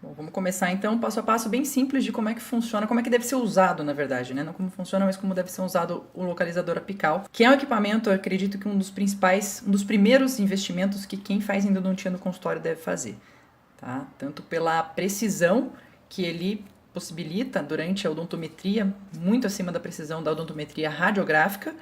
Bom, vamos começar então passo a passo bem simples de como é que funciona, como é que deve ser usado, na verdade, né? Não como funciona, mas como deve ser usado o localizador apical, que é um equipamento, eu acredito que um dos principais, um dos primeiros investimentos que quem faz endodontia no consultório deve fazer, tá? Tanto pela precisão que ele possibilita durante a odontometria, muito acima da precisão da odontometria radiográfica,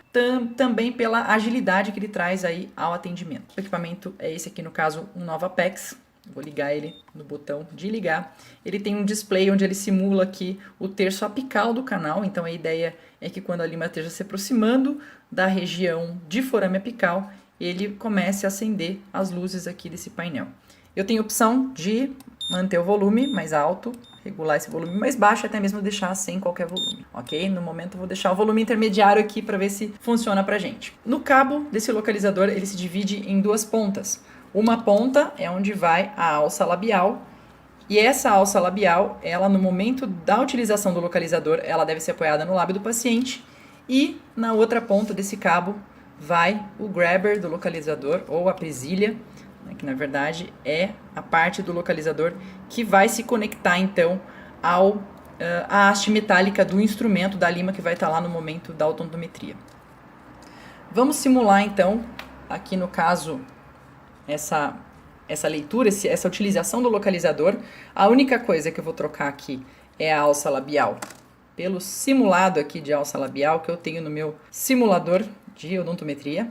também pela agilidade que ele traz aí ao atendimento. O equipamento é esse aqui, no caso, um Novapex. Vou ligar ele no botão de ligar. Ele tem um display onde ele simula aqui o terço apical do canal, então a ideia é que quando a lima esteja se aproximando da região de forame apical, ele comece a acender as luzes aqui desse painel. Eu tenho a opção de manter o volume mais alto, regular esse volume mais baixo, até mesmo deixar sem qualquer volume, ok? No momento eu vou deixar o volume intermediário aqui para ver se funciona pra gente. No cabo desse localizador, ele se divide em duas pontas. Uma ponta é onde vai a alça labial, e essa alça labial, ela no momento da utilização do localizador, ela deve ser apoiada no lábio do paciente, e na outra ponta desse cabo vai o grabber do localizador, ou a presilha, que na verdade é a parte do localizador que vai se conectar então à haste metálica do instrumento da lima que vai estar lá no momento da odontometria. Vamos simular então, aqui no caso, essa leitura, essa utilização do localizador. A única coisa que eu vou trocar aqui é a alça labial pelo simulado aqui de alça labial que eu tenho no meu simulador de odontometria.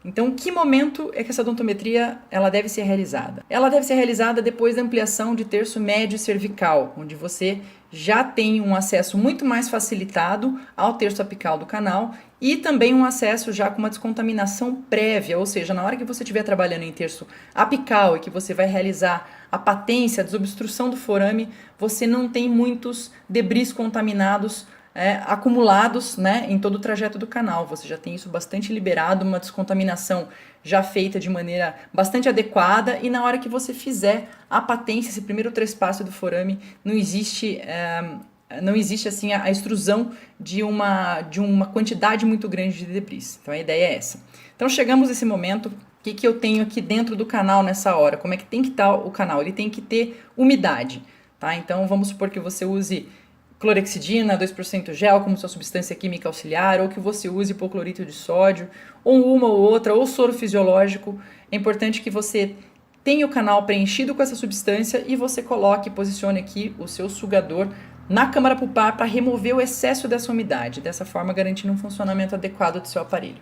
Então, que momento é que essa odontometria ela deve ser realizada? Ela deve ser realizada depois da ampliação de terço médio cervical, onde você já tem um acesso muito mais facilitado ao terço apical do canal e também um acesso já com uma descontaminação prévia, ou seja, na hora que você estiver trabalhando em terço apical e que você vai realizar a patência, a desobstrução do forame, você não tem muitos debris contaminados acumulados, né, em todo o trajeto do canal. Você já tem isso bastante liberado, uma descontaminação já feita de maneira bastante adequada, e na hora que você fizer a patência, esse primeiro trespasse do forame, não existe assim a extrusão de uma quantidade muito grande de debris. Então a ideia é essa. Então chegamos nesse momento. O que eu tenho aqui dentro do canal nessa hora? Como é que tem que estar o canal? Ele tem que ter umidade, tá? Então vamos supor que você use clorexidina, 2% gel como sua substância química auxiliar, ou que você use hipoclorito de sódio, ou uma ou outra, ou soro fisiológico. É importante que você tenha o canal preenchido com essa substância e você coloque, posicione aqui o seu sugador na câmara pulpar para remover o excesso dessa umidade, dessa forma garantindo um funcionamento adequado do seu aparelho.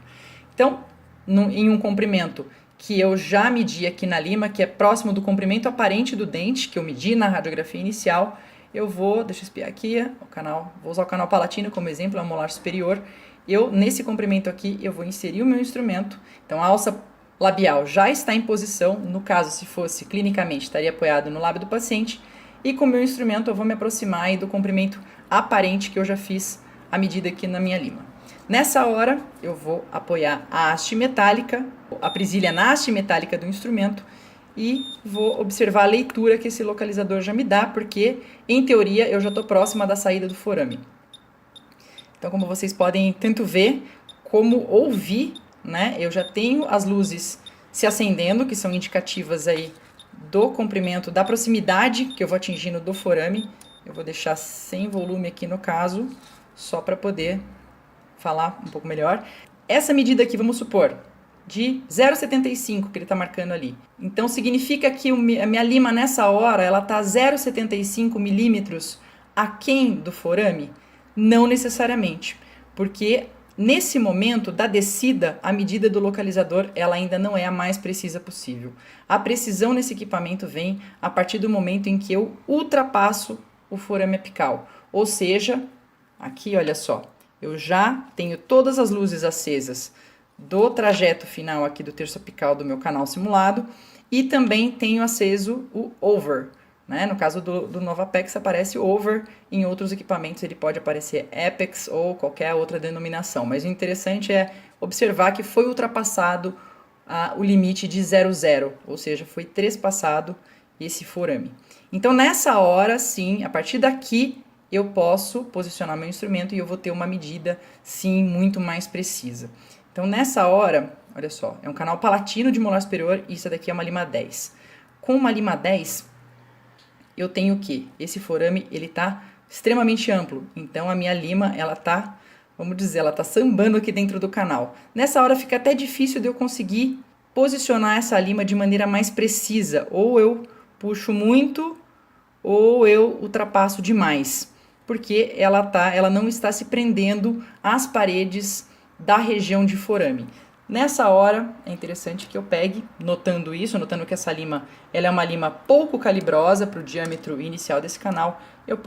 Então, em um comprimento que eu já medi aqui na lima, que é próximo do comprimento aparente do dente, que eu medi na radiografia inicial, eu deixa eu espiar aqui, vou usar o canal palatino como exemplo, é o molar superior. Nesse comprimento aqui, eu vou inserir o meu instrumento. Então, a alça labial já está em posição. No caso, se fosse clinicamente, estaria apoiado no lábio do paciente. E com o meu instrumento, eu vou me aproximar aí do comprimento aparente que eu já fiz a medida aqui na minha lima. Nessa hora, eu vou apoiar a haste metálica, a presilha na haste metálica do instrumento, e vou observar a leitura que esse localizador já me dá, porque, em teoria, eu já estou próxima da saída do forame. Então, como vocês podem tanto ver como ouvir, né, eu já tenho as luzes se acendendo, que são indicativas aí do comprimento, da proximidade que eu vou atingindo do forame. Eu vou deixar sem volume aqui no caso, só para poder falar um pouco melhor. Essa medida aqui, vamos supor, de 0,75 que ele está marcando ali. Então significa que a minha lima nessa hora ela está 0,75 milímetros aquém do forame? Não necessariamente, porque nesse momento da descida, a medida do localizador ela ainda não é a mais precisa possível. A precisão nesse equipamento vem a partir do momento em que eu ultrapasso o forame apical. Ou seja, aqui olha só, eu já tenho todas as luzes acesas do trajeto final aqui do terço apical do meu canal simulado, e também tenho aceso o over, né? No caso do Novapex aparece over, em outros equipamentos ele pode aparecer Apex ou qualquer outra denominação, mas o interessante é observar que foi ultrapassado o limite de 0,0, ou seja, foi trespassado esse forame. Então nessa hora sim, a partir daqui eu posso posicionar meu instrumento e eu vou ter uma medida sim muito mais precisa. Então, nessa hora, olha só, é um canal palatino de molar superior e isso daqui é uma lima 10. Com uma lima 10, eu tenho que esse forame ele tá extremamente amplo, então a minha lima ela tá, vamos dizer, ela tá sambando aqui dentro do canal. Nessa hora fica até difícil de eu conseguir posicionar essa lima de maneira mais precisa, ou eu puxo muito ou eu ultrapasso demais, porque ela não está se prendendo às paredes da região de forame. Nessa hora é interessante que eu pegue, notando isso, notando que essa lima ela é uma lima pouco calibrosa para o diâmetro inicial desse canal, eu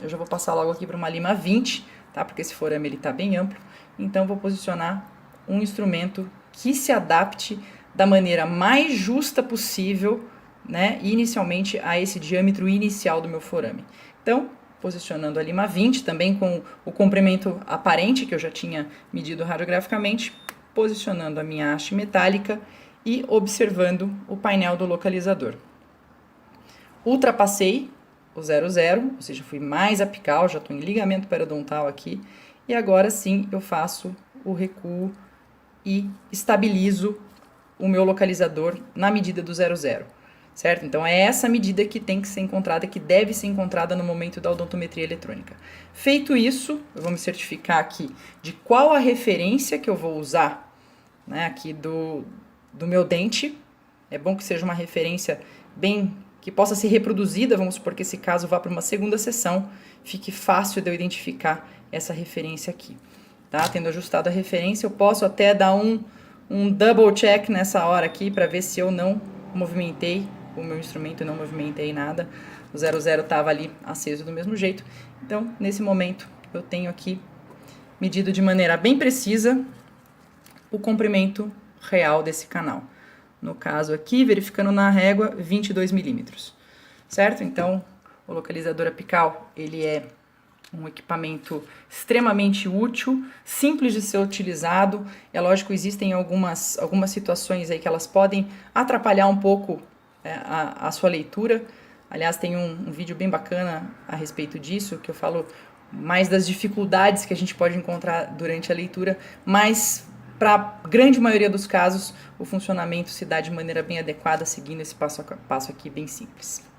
já vou passar logo aqui para uma lima 20, tá? Porque esse forame ele está bem amplo, então vou posicionar um instrumento que se adapte da maneira mais justa possível, né, inicialmente a esse diâmetro inicial do meu forame. Então, posicionando a lima 20, também com o comprimento aparente que eu já tinha medido radiograficamente, posicionando a minha haste metálica e observando o painel do localizador. Ultrapassei o 00, ou seja, fui mais apical, já estou em ligamento periodontal aqui, e agora sim eu faço o recuo e estabilizo o meu localizador na medida do 00. Certo? Então é essa medida que tem que ser encontrada, que deve ser encontrada no momento da odontometria eletrônica. Feito isso, eu vou me certificar aqui de qual a referência que eu vou usar, né, aqui do meu dente. É bom que seja uma referência bem que possa ser reproduzida, vamos supor que esse caso vá para uma segunda sessão, fique fácil de eu identificar essa referência aqui. Tá? Tendo ajustado a referência, eu posso até dar um double check nessa hora aqui para ver se eu não movimentei o meu instrumento, não movimentei nada. O 00 estava ali aceso do mesmo jeito. Então, nesse momento, eu tenho aqui medido de maneira bem precisa o comprimento real desse canal. No caso aqui, verificando na régua, 22 milímetros. Certo? Então, o localizador apical, ele é um equipamento extremamente útil, simples de ser utilizado. É lógico, existem algumas situações aí que elas podem atrapalhar um pouco a sua leitura. Aliás, tem um vídeo bem bacana a respeito disso, que eu falo mais das dificuldades que a gente pode encontrar durante a leitura, mas para a grande maioria dos casos, o funcionamento se dá de maneira bem adequada, seguindo esse passo a passo aqui bem simples.